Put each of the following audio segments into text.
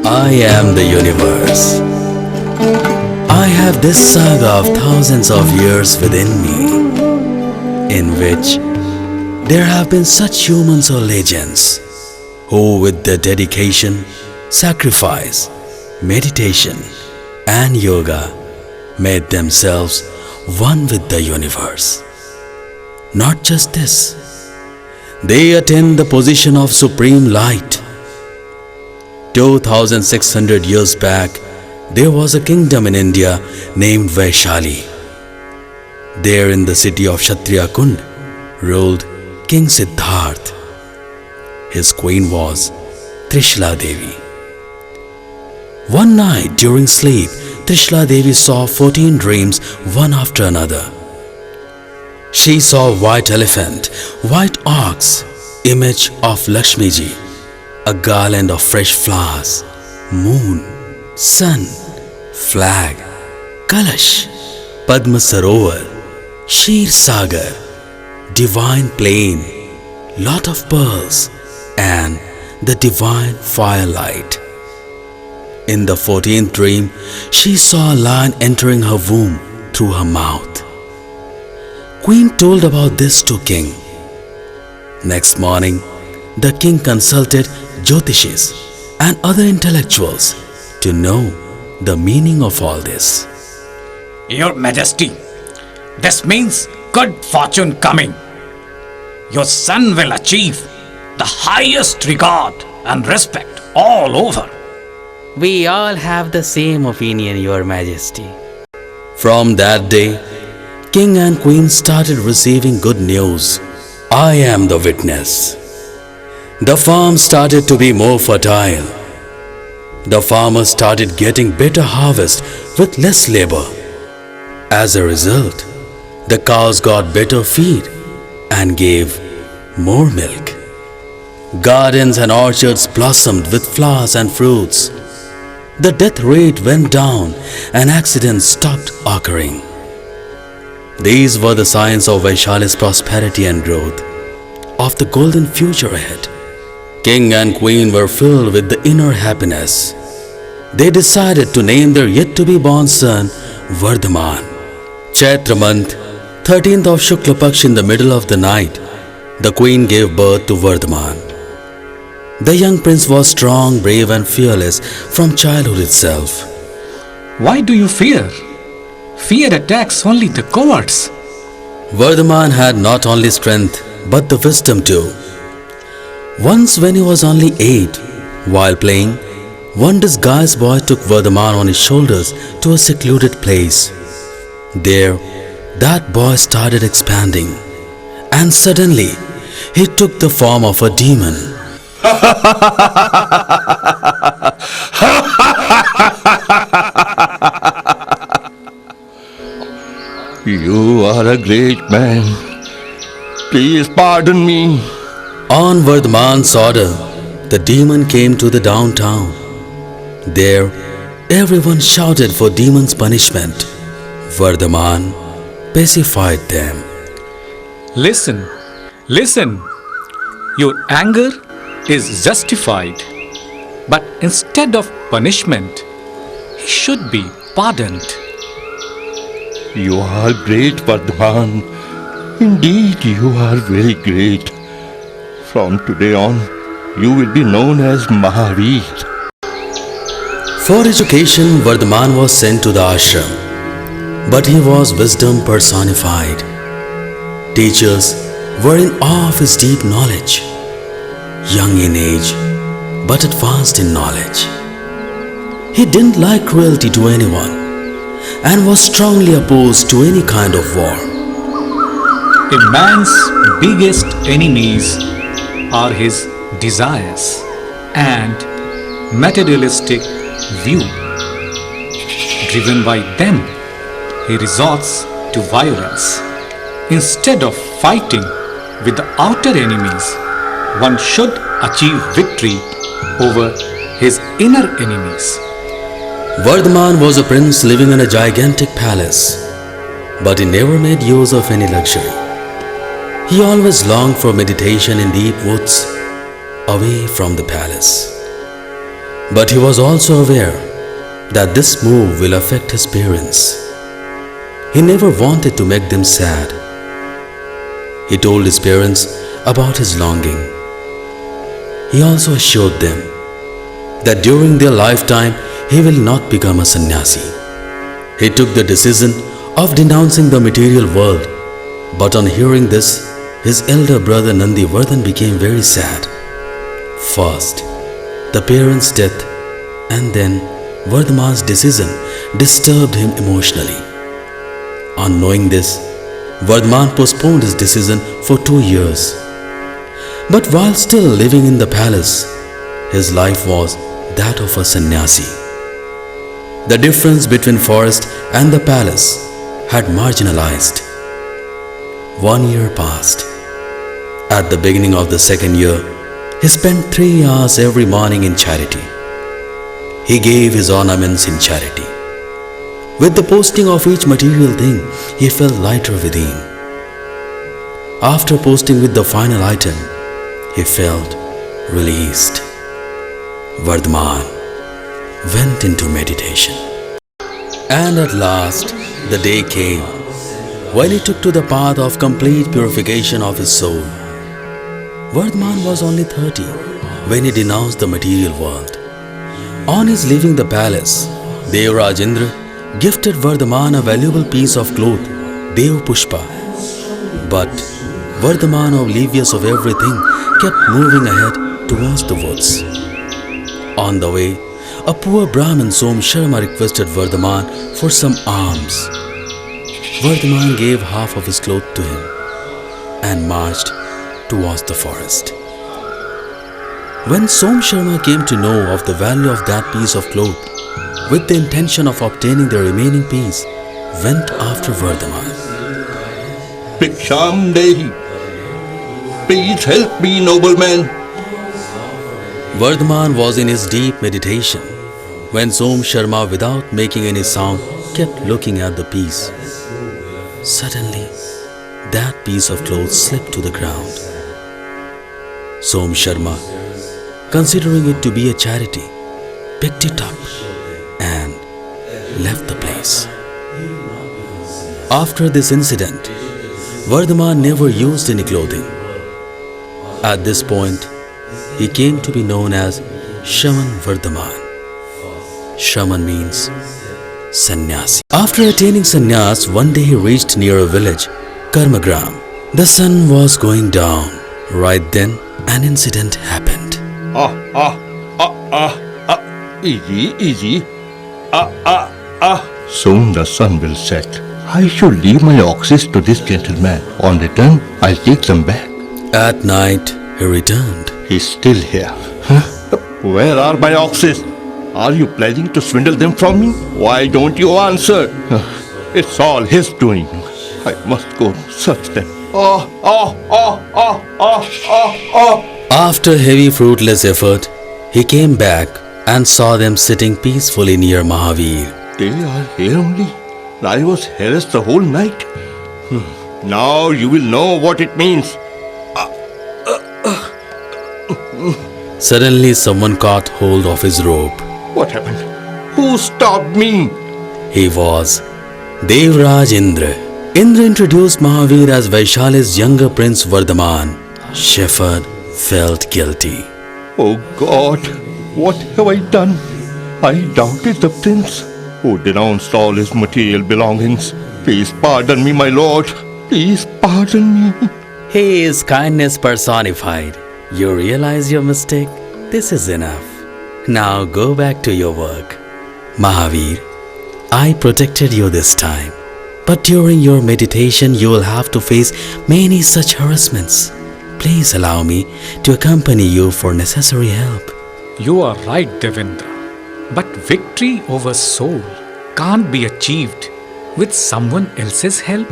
I am the universe. I have this saga of thousands of years within me, in which there have been such humans or legends who, with their dedication, sacrifice, meditation, and yoga, made themselves one with the universe. Not just this, they attain the position of supreme light. 2600 years back, there was a kingdom in India named Vaishali. There in the city of Kshatriya Kund ruled King Siddharth. His queen was Trishla Devi. One night during sleep, Trishla Devi saw 14 dreams one after another. She saw white elephant, white ox, image of Lakshmi Ji, a garland of fresh flowers, moon, sun, flag, Kalash, Padma Sarovar, Sheer Sagar, divine plain, lot of pearls, and the divine firelight. In the 14th dream, she saw a lion entering her womb through her mouth. Queen told about this to king. Next morning, the king consulted Jyotishis and other intellectuals to know the meaning of all this. Your Majesty, this means good fortune coming. Your son will achieve the highest regard and respect all over. We all have the same opinion, Your Majesty. From that day, king and queen started receiving good news. I am the witness. The farm started to be more fertile. The farmers started getting better harvest with less labor. As a result, the cows got better feed and gave more milk. Gardens and orchards blossomed with flowers and fruits. The death rate went down and accidents stopped occurring. These were the signs of Vaishali's prosperity and growth, of the golden future ahead. King and queen were filled with the inner happiness. They decided to name their yet-to-be-born son Vardhaman. Chaitra month, 13th of Shukla Paksh in the middle of the night, the queen gave birth to Vardhaman. The young prince was strong, brave and fearless from childhood itself. Why do you fear? Fear attacks only the cowards. Vardhaman had not only strength but the wisdom too. Once when he was only 8, while playing, one disguised boy took Vardhaman on his shoulders to a secluded place. There, that boy started expanding, and suddenly he took the form of a demon. You are a great man. Please pardon me. On Vardhaman's order, the demon came to the downtown. There, everyone shouted for demon's punishment. Vardhaman pacified them. Listen, listen. Your anger is justified. But instead of punishment, he should be pardoned. You are great, Vardhaman. Indeed, you are very great. From today on, you will be known as Mahaveer. For education, Vardhaman was sent to the ashram, but he was wisdom personified. Teachers were in awe of his deep knowledge. Young in age, but advanced in knowledge. He didn't like cruelty to anyone and was strongly opposed to any kind of war. A man's biggest enemies are his desires and materialistic view. Driven by them, he resorts to violence. Instead of fighting with the outer enemies, one should achieve victory over his inner enemies. Vardhaman was a prince living in a gigantic palace, but he never made use of any luxury. He always longed for meditation in deep woods, away from the palace. But he was also aware that this move will affect his parents. He never wanted to make them sad. He told his parents about his longing. He also assured them that during their lifetime he will not become a sannyasi. He took the decision of denouncing the material world, but on hearing this, his elder brother Nandivardhan became very sad. First, the parents' death, and then Vardhaman's decision disturbed him emotionally. On knowing this, Vardhaman postponed his decision for 2 years. But while still living in the palace, his life was that of a sannyasi. The difference between forest and the palace had marginalized. 1 year passed. At the beginning of the second year, he spent 3 hours every morning in charity. He gave his ornaments in charity. With the posting of each material thing, he felt lighter within. After posting with the final item, he felt released. Vardhaman went into meditation. And at last, the day came when he took to the path of complete purification of his soul. Vardhaman was only 30 when he denounced the material world. On his leaving the palace, Devraj Indra gifted Vardhaman a valuable piece of cloth, Dev Pushpa. But Vardhaman, oblivious of everything, kept moving ahead towards the woods. On the way, a poor Brahmin Som Sharma requested Vardhaman for some alms. Vardhaman gave half of his cloth to him and marched towards the forest. When Som Sharma came to know of the value of that piece of cloth, with the intention of obtaining the remaining piece, went after Vardhaman. Bhiksham Dehi. Please help me, nobleman. Vardhaman was in his deep meditation when Som Sharma, without making any sound, kept looking at the piece. Suddenly, that piece of cloth slipped to the ground. Som Sharma, considering it to be a charity, picked it up and left the place. After this incident, Vardhaman never used any clothing. At this point, he came to be known as Shaman Vardhaman. Shaman means sannyasi. After attaining sannyas, one day he reached near a village, Karmagram. The sun was going down. Right then, an incident happened. Easy. Soon the sun will set. I should leave my oxes to this gentleman. On return, I'll take them back. At night, he returned. He's still here. Where are my oxes? Are you planning to swindle them from me? Why don't you answer? It's all his doing. I must go search them. After heavy fruitless effort, he came back and saw them sitting peacefully near Mahaveer. They are here only. I was harassed the whole night. Now you will know what it means. Suddenly, someone caught hold of his robe. What happened? Who stopped me? He was Devraj Indra. Indra introduced Mahaveer as Vaishali's younger prince Vardhaman. Shepherd felt guilty. Oh God, what have I done? I doubted the prince who denounced all his material belongings. Please pardon me, my lord. Please pardon me. He is kindness personified. You realize your mistake? This is enough. Now go back to your work. Mahaveer, I protected you this time. But during your meditation, you will have to face many such harassments. Please allow me to accompany you for necessary help. You are right, Devendra. But victory over soul can't be achieved with someone else's help.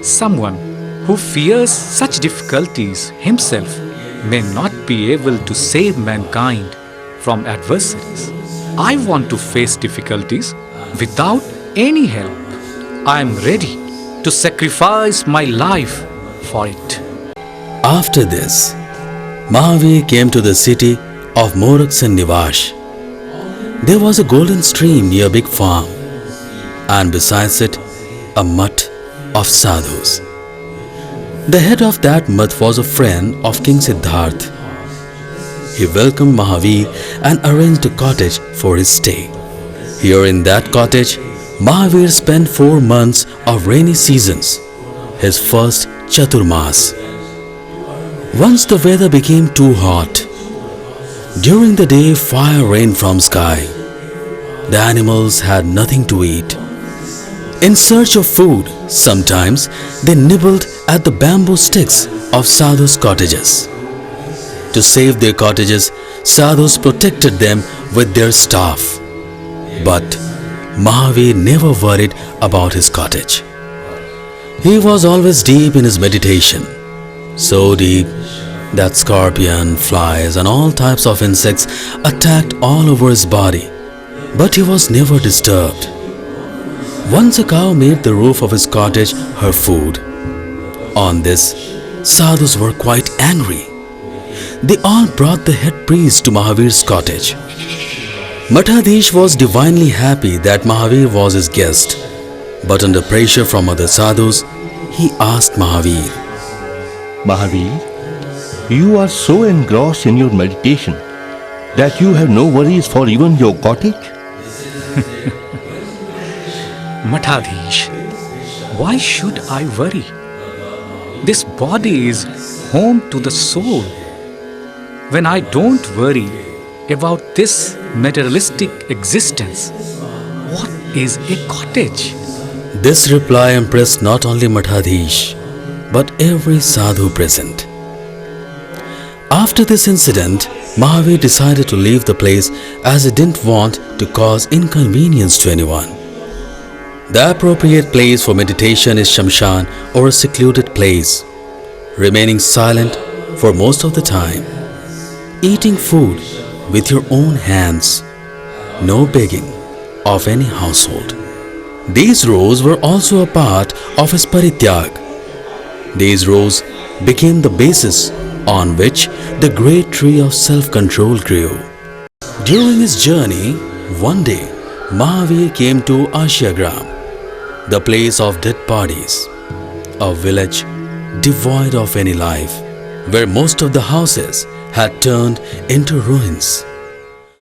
Someone who fears such difficulties himself may not be able to save mankind from adversaries. I want to face difficulties without any help. I am ready to sacrifice my life for it. After this, Mahaveer came to the city of Moraksan Nivash. There was a golden stream near a big farm, and besides it, a mutt of sadhus. The head of that mutt was a friend of King Siddharth. He welcomed Mahaveer and arranged a cottage for his stay. Here in that cottage, Mahaveer spent 4 months of rainy seasons, his first Chaturmas. Once the weather became too hot. During the day, fire rained from sky. The animals had nothing to eat. In search of food, sometimes they nibbled at the bamboo sticks of sadhus' cottages. To save their cottages, sadhus protected them with their staff. But Mahaveer never worried about his cottage. He was always deep in his meditation, so deep that scorpion, flies and all types of insects attacked all over his body, but he was never disturbed. Once a cow made the roof of his cottage her food. On this, sadhus were quite angry. They all brought the head priest to Mahaveer's cottage. Mathadhish was divinely happy that Mahaveer was his guest, but under pressure from other sadhus, he asked Mahaveer, Mahaveer, you are so engrossed in your meditation that you have no worries for even your cottage? Mathadhish, why should I worry? This body is home to the soul. When I don't worry about this materialistic existence, what is a cottage? This reply impressed not only Mathadhish, but every sadhu present. After this incident, Mahaveer decided to leave the place as he didn't want to cause inconvenience to anyone. The appropriate place for meditation is Shamshan, or a secluded place, remaining silent for most of the time, eating food with your own hands, no begging of any household. These rows were also a part of his parityag. These rows became the basis on which the great tree of self-control grew. During his journey, one day, Mahaveer came to Ashiagram, the place of dead bodies, a village devoid of any life, where most of the houses had turned into ruins.